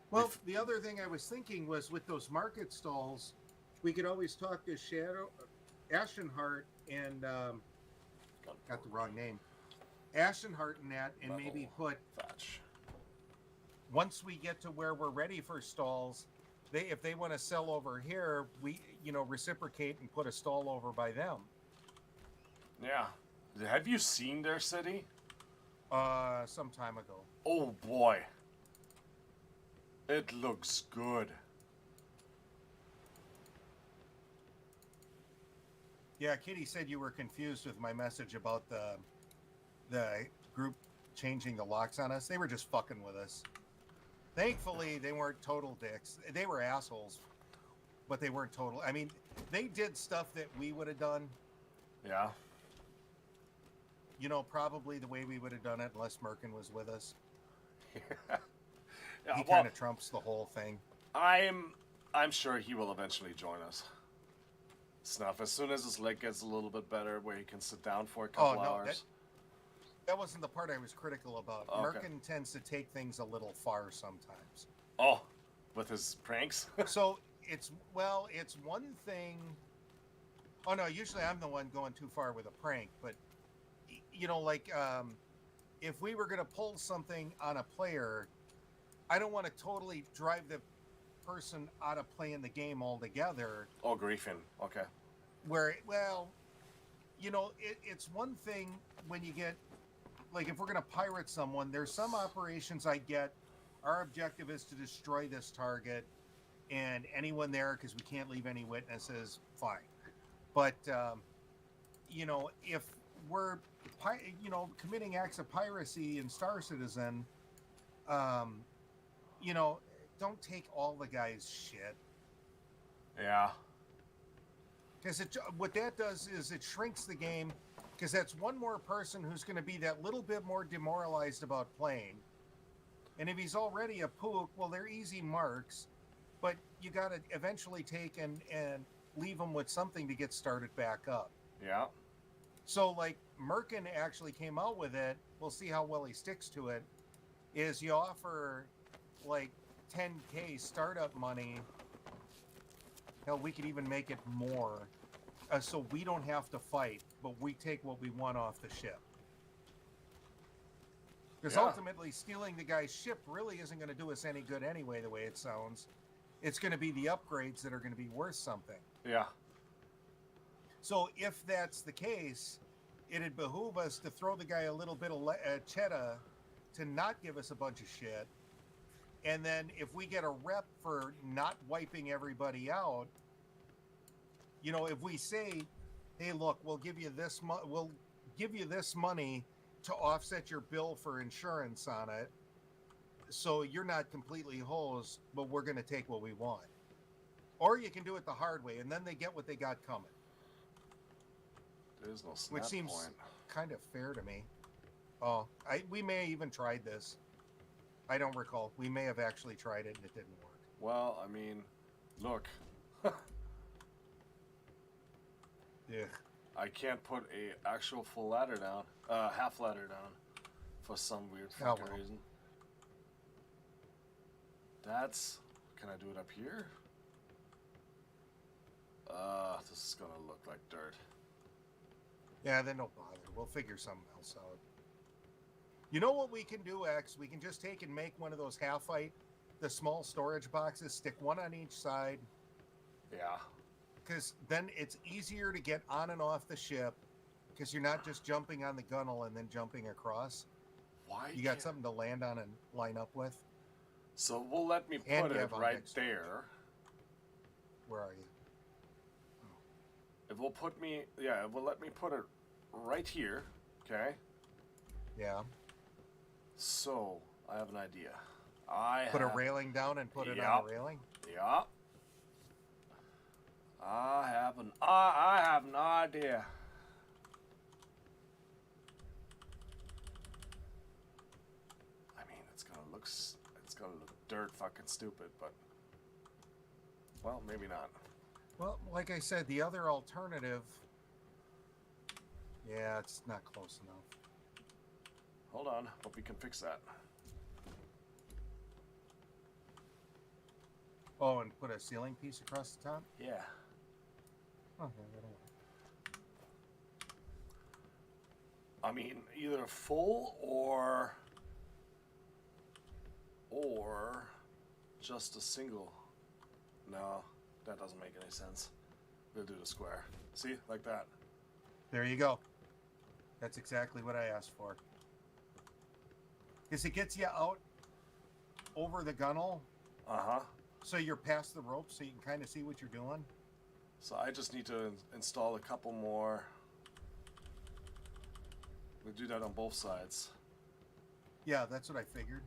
Well, the other thing I was thinking was with those market stalls, we could always talk to Ashenheart and got the wrong name. Ashenheart and that, and metal maybe put thatch. Once we get to where we're ready for stalls, if they want to sell over here, we reciprocate and put a stall over by them. Yeah. Have you seen their city? Some time ago. Oh boy. It looks good. Yeah, Kitty said you were confused with my message about the group changing the locks on us. They were just fucking with us. Thankfully, they weren't total dicks. They were assholes, but they weren't total. I mean, they did stuff that we would have done. Yeah. Probably the way we would have done it unless Merkin was with us. Yeah, he kind of trumps the whole thing. I'm sure he will eventually join us. Snuff. As soon as his leg gets a little bit better, where he can sit down for a Oh couple no, hours. that wasn't the part I was critical about. Okay. Merkin tends to take things a little far sometimes. Oh, with his pranks. So it's one thing. Oh no, usually I'm the one going too far with a prank, but like if we were gonna pull something on a player, I don't want to totally drive the person out of playing the game altogether. Oh, griefing. Okay. Where, well, it's one thing when you get, like, if we're going to pirate someone, there's some operations I get. Our objective is to destroy this target and anyone there, because we can't leave any witnesses, fine. But, if we're, committing acts of piracy in Star Citizen, don't take all the guy's shit. Yeah. Because what that does is it shrinks the game, because that's one more person who's going to be that little bit more demoralized about playing. And if he's already a pook, well, they're easy marks, but you got to eventually take and leave them with something to get started back up. Yeah. So, like, Merkin actually came out with it. We'll see how well he sticks to it. Is you offer, like, 10K startup money. Hell, we could even make it more, so we don't have to fight, but we take what we want off the ship. Because ultimately, stealing the guy's ship really isn't going to do us any good anyway, the way it sounds. It's going to be the upgrades that are going to be worth something. Yeah. So if that's the case, it'd behoove us to throw the guy a little bit of cheddar to not give us a bunch of shit. And then if we get a rep for not wiping everybody out, if we say, hey, look, we'll give you this money to offset your bill for insurance on it, so you're not completely hosed, but we're going to take what we want. Or you can do it the hard way, and then they get what they got coming. There's no snap which seems point. kind of fair to me. Oh, we may have even tried this. I don't recall. We may have actually tried it and it didn't work. Well, I mean, look. Yeah. I can't put a actual full ladder down, half ladder down, for some weird fucking reason. That's. Can I do it up here? This is gonna look like dirt. Yeah, then don't bother. We'll figure something else out. You know what we can do, X? We can just take and make one of those half-height, the small storage boxes, stick one on each side. Yeah. Because then it's easier to get on and off the ship, because you're not just jumping on the gunnel and then jumping across. Why? You got something to land on and line up with. So we'll let me put it right there. Where are you? It will put me, yeah, it will let me put it right here, okay? Yeah. So, I have an idea. Put a railing down and put it on a railing? Yeah. I have an idea. I mean, it's gonna look dirt fucking stupid, but, well, maybe not. Well, like I said, the other alternative, yeah, it's not close enough. Hold on, hope we can fix that. Oh, and put a ceiling piece across the top? Yeah. Okay, that'll work. I mean, either full or just a single. No, that doesn't make any sense. We'll do the square. See, like that. There you go. That's exactly what I asked for. Because it gets you out over the gunnel. Uh-huh. So you're past the rope, so you can kind of see what you're doing. So I just need to install a couple more. We'll do that on both sides. Yeah, that's what I figured.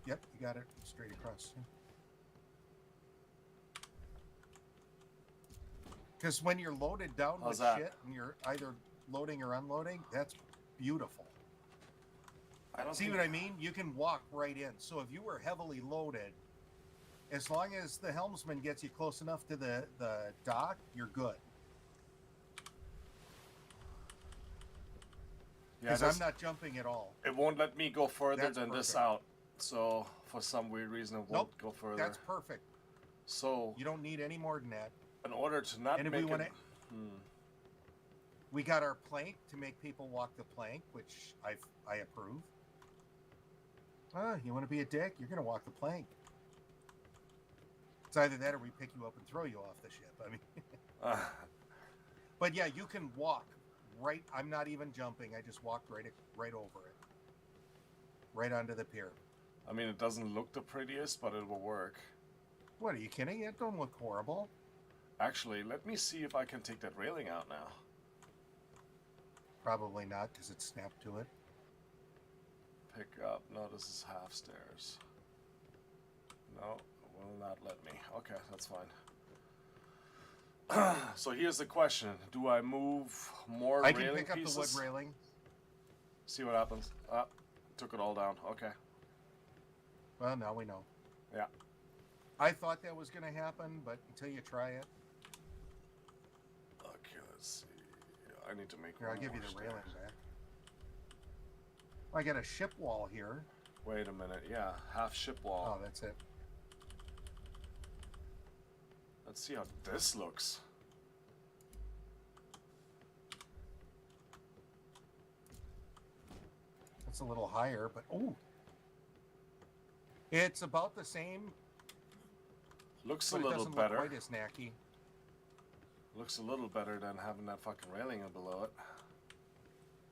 Yep, you got it straight across. Because when you're loaded down with shit and you're either loading or unloading, that's beautiful. I don't see what I mean? You can walk right in. So if you were heavily loaded As long as the helmsman gets you close enough to the dock, you're good. Yeah, Because I'm not jumping at all. it won't let me go further That's than this perfect. out. So for some weird reason, it won't go further. That's perfect. So You don't need any more than that. in order to not And if make we want it, to, we got our plank to make people walk the plank, which I approve. You want to be a dick? You're going to walk the plank. It's either that or we pick you up and throw you off the ship. I mean, but yeah, you can walk right. I'm not even jumping. I just walked right over it, right onto the pier. I mean, it doesn't look the prettiest, but it will work. What, are you kidding? It don't look horrible. Actually, let me see if I can take that railing out now. Probably not, because it's snapped to it. Pick up. No, this is half stairs. No, it will not let me. Okay, that's fine. So here's the question. Do I move more I railing can pick up pieces? the wood railing. See what happens. Ah, took it all down. Okay. Well, now we know. Yeah. I thought that was going to happen, but until you try it. Okay, let's see. I need to make Here, I'll one give you more the railing stair. back. I got a ship wall here. Wait a minute. Yeah, half ship wall. Oh, that's it. Let's see how this looks. It's a little higher, but oh, it's about the same. Looks But a it little doesn't better. look quite as knacky. Looks a little better than having that fucking railing below it.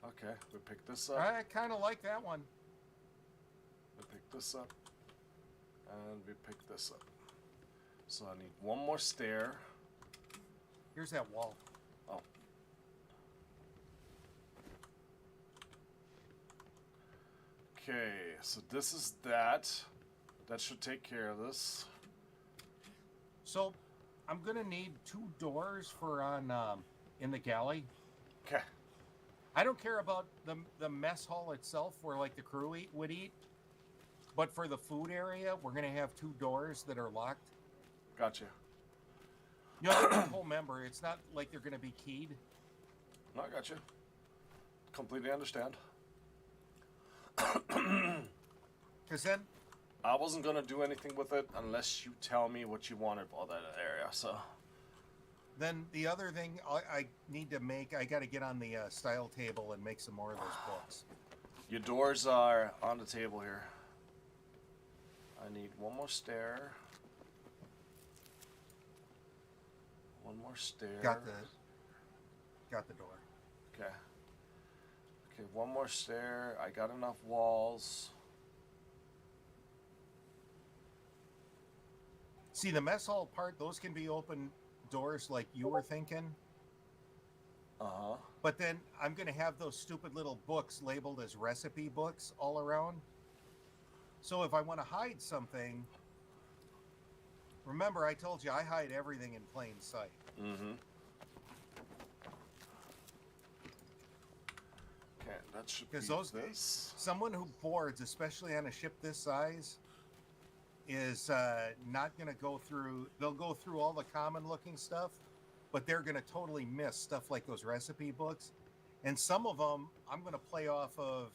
Okay, we pick this up. I kind of like that one. We pick this up. And we pick this up. So I need one more stair. Here's that wall. Oh. Okay, so this is that. That should take care of this. So, I'm gonna need 2 doors for on in the galley. Okay. I don't care about the mess hall itself, where like the crew would eat, but for the food area, we're gonna have 2 doors that are locked. Gotcha. You know, they're a whole member. It's not like they're gonna be keyed. No, I gotcha. Completely understand. Because then, I wasn't gonna do anything with it unless you tell me what you wanted for that area, so. then the other thing I need to make, I got to get on the style table and make some more of those books. Your doors are on the table here. I need one more stair. One more stair. Got the door. Okay. Okay, one more stair. I got enough walls. See, the mess hall part, those can be open doors like you were thinking. Uh-huh. But then I'm going to have those stupid little books labeled as recipe books all around. So if I want to hide something, remember I told you I hide everything in plain sight. Mm-hmm. Okay, that should be Because this. someone who boards, especially on a ship this size, is not going to go through. They'll go through all the common looking stuff, but they're going to totally miss stuff like those recipe books. And some of them, I'm going to play off of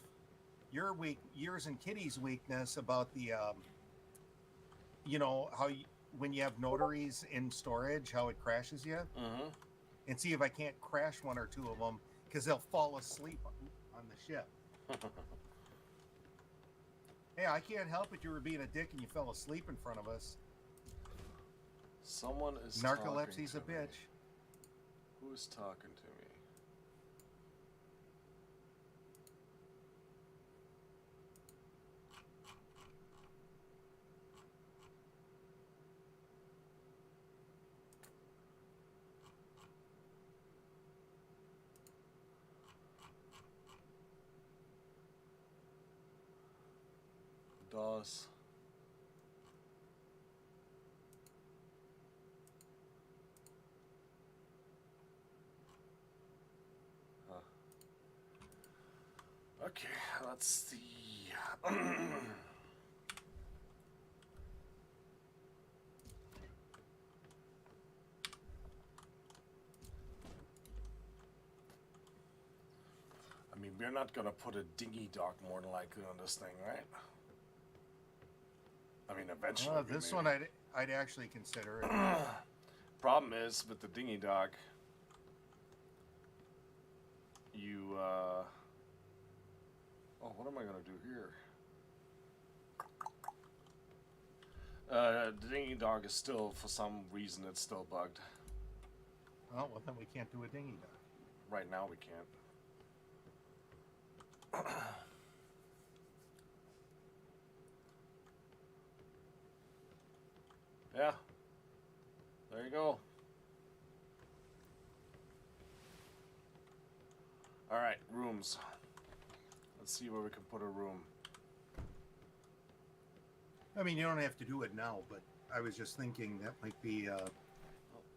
yours and Kitty's weakness about the, you know, how when you have notaries in storage, how it crashes you. Mm-hmm. And see if I can't crash 1 or 2 of them because they'll fall asleep on the ship. Hey, I can't help it. You were being a dick and you fell asleep in front of us. Someone is Narcolepsy's a talking to me. bitch. Who is talking to me? DOS. Okay, let's see. I mean, we're not gonna put a dinghy dock more than likely on this thing, right? I mean, eventually. This one I'd actually consider it. Problem is with the dinghy dock, you. Oh, what am I gonna do here? The dinghy dock is still, for some reason, it's still bugged. Oh, well, then we can't do a dinghy dock. Right now, we can't. Yeah. There you go. Alright, rooms. Let's see where we can put a room. I mean, you don't have to do it now, but I was just thinking that might be.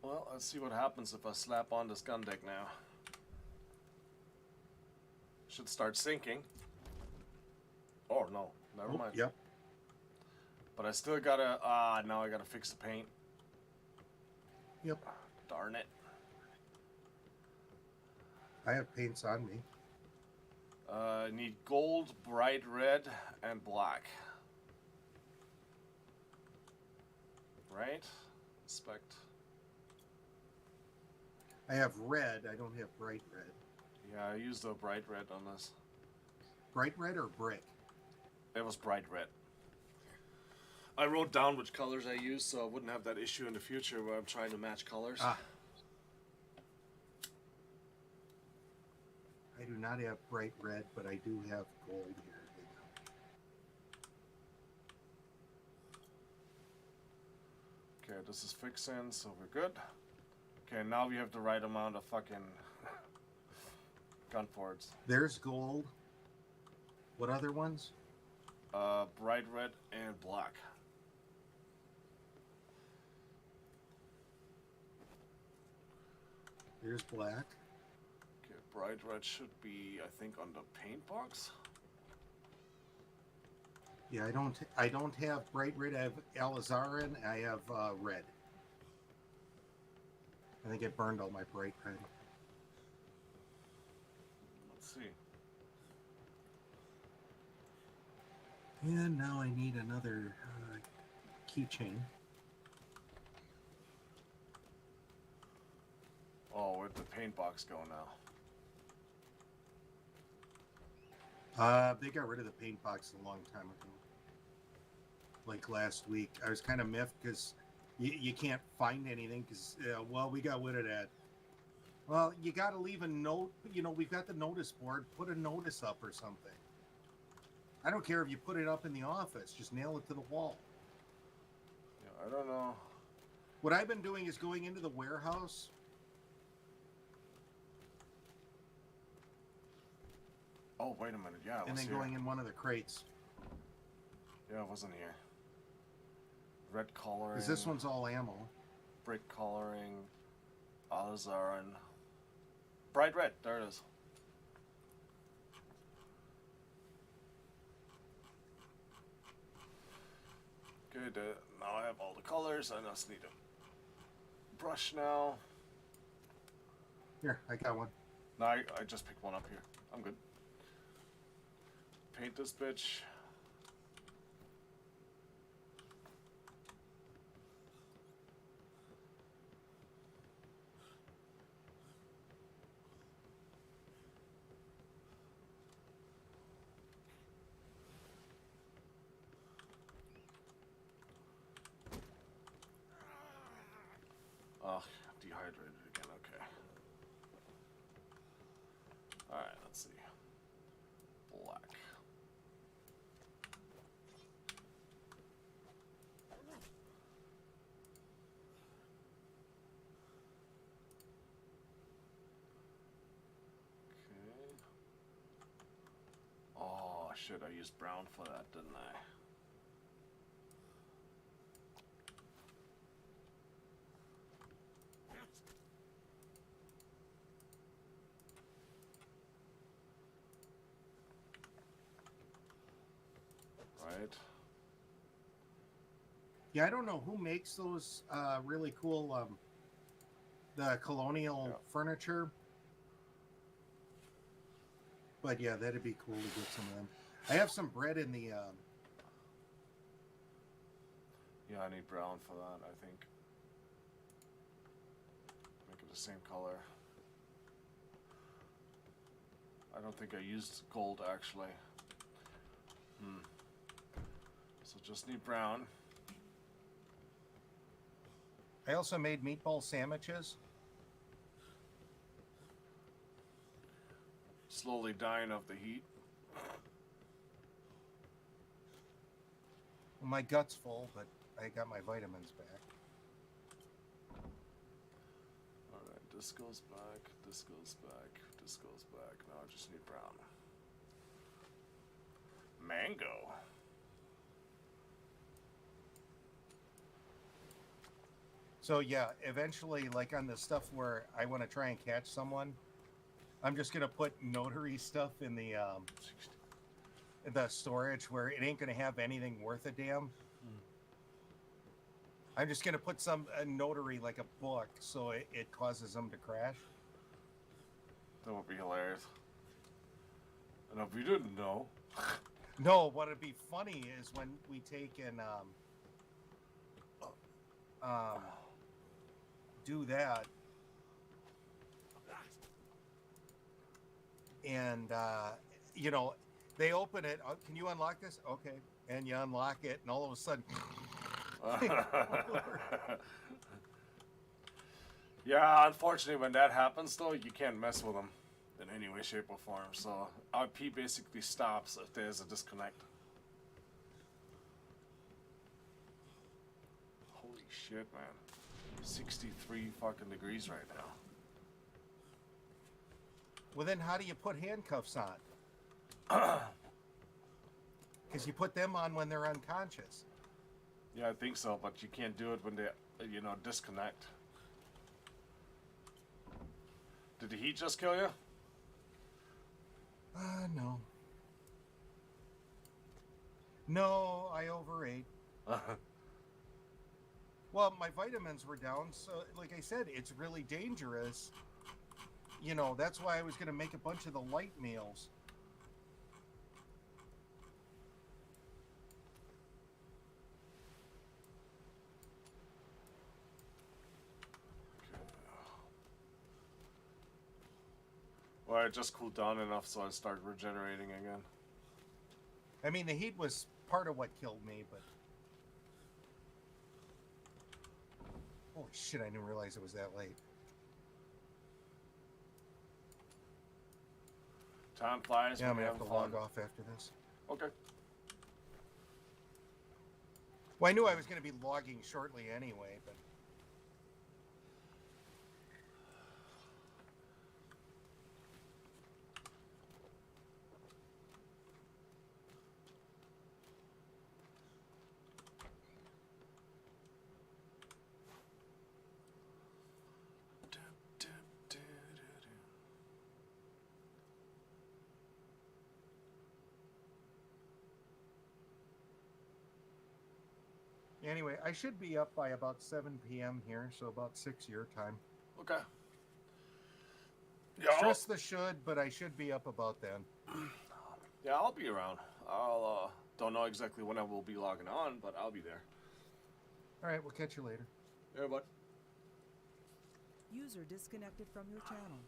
Well, let's see what happens if I slap on this gun deck now. Should start sinking. Oh, no. Never mind. Yep. But I still gotta... now I gotta fix the paint. Yep. Darn it. I have paints on me. I need gold, bright red, and black. Right? Inspect. I have red. I don't have bright red. Yeah, I used the bright red on this. Bright red or brick? It was bright red. I wrote down which colors I used so I wouldn't have that issue in the future where I'm trying to match colors. I do not have bright red, but I do have gold here. Okay, this is fixing, so we're good. Okay, now we have the right amount of fucking gun ports. There's gold. What other ones? Bright red and black. There's black. Okay, bright red should be, I think, on the paint box. Yeah, I don't have bright red. I have alizarin. I have red. I think it burned all my bright red. Let's see. And now I need another keychain. Oh, where'd the paint box go now? They got rid of the paint box a long time ago. Like last week. I was kind of miffed because you can't find anything because, well, we got rid of that. Well, you got to leave a note. You know, we've got the notice board. Put a notice up or something. I don't care if you put it up in the office. Just nail it to the wall. Yeah, I don't know. What I've been doing is going into the warehouse. Oh, wait a minute. Yeah, it And was then here. going in one of the crates. Yeah, it wasn't here. Red coloring. Because this one's all ammo. Brick coloring. Alizarin. Bright red. There it is. Good. Now I have all the colors. I just need a brush now. Here, I got one. No, I just picked one up here. I'm good. Paint this bitch. Oh, dehydrated again, okay. Alright, let's see. Black. Okay. Oh, shit, I used brown for that, didn't I? Right. Yeah, I don't know who makes those really cool, the colonial furniture. But yeah, that'd be cool to get some of them. I have some bread in the. Yeah, I need brown for that, I think. Make it the same color. I don't think I used gold, actually. So just need brown. I also made meatball sandwiches. Slowly dying of the heat. Well, my gut's full, but I got my vitamins back. Alright, this goes back, this goes back, this goes back. Now I just need brown. Mango. So yeah, eventually, like on the stuff where I want to try and catch someone, I'm just gonna put notary stuff in the storage where it ain't gonna have anything worth a damn. I'm just gonna put a notary like a book, so it causes them to crash. That would be hilarious. And if you didn't know. No, what'd be funny is when we take and do that, and you know, they open it. Can you unlock this? Okay, and you unlock it, and all of a sudden. Yeah, unfortunately, when that happens, though, you can't mess with them in any way, shape, or form. So RP basically stops if there's a disconnect. Holy shit, man. 63 fucking degrees right now. Well, then how do you put handcuffs on? Because you put them on when they're unconscious. Yeah, I think so, but you can't do it when they, disconnect. Did the heat just kill you? No. No, I overate. Well, my vitamins were down, so like I said, it's really dangerous. You know, that's why I was going to make a bunch of the light meals. Well, it just cooled down enough so I start regenerating again. I mean, the heat was part of what killed me, but... Holy shit, I didn't realize it was that late. Time flies. Yeah, I'm when going to you're have to having log fun. off after this. Okay. Well, I knew I was going to be logging shortly anyway, but... Anyway, I should be up by about 7 p.m. here, so about 6 your time. Okay. Yeah, Stress the should, but I should be up about then. Yeah, I'll be around. I'll don't know exactly when I will be logging on, but I'll be there. All right, we'll catch you later. Yeah, bud. User disconnected from your channel.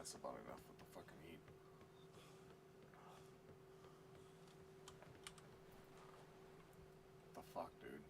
that's about enough with the fucking heat. The fuck, dude.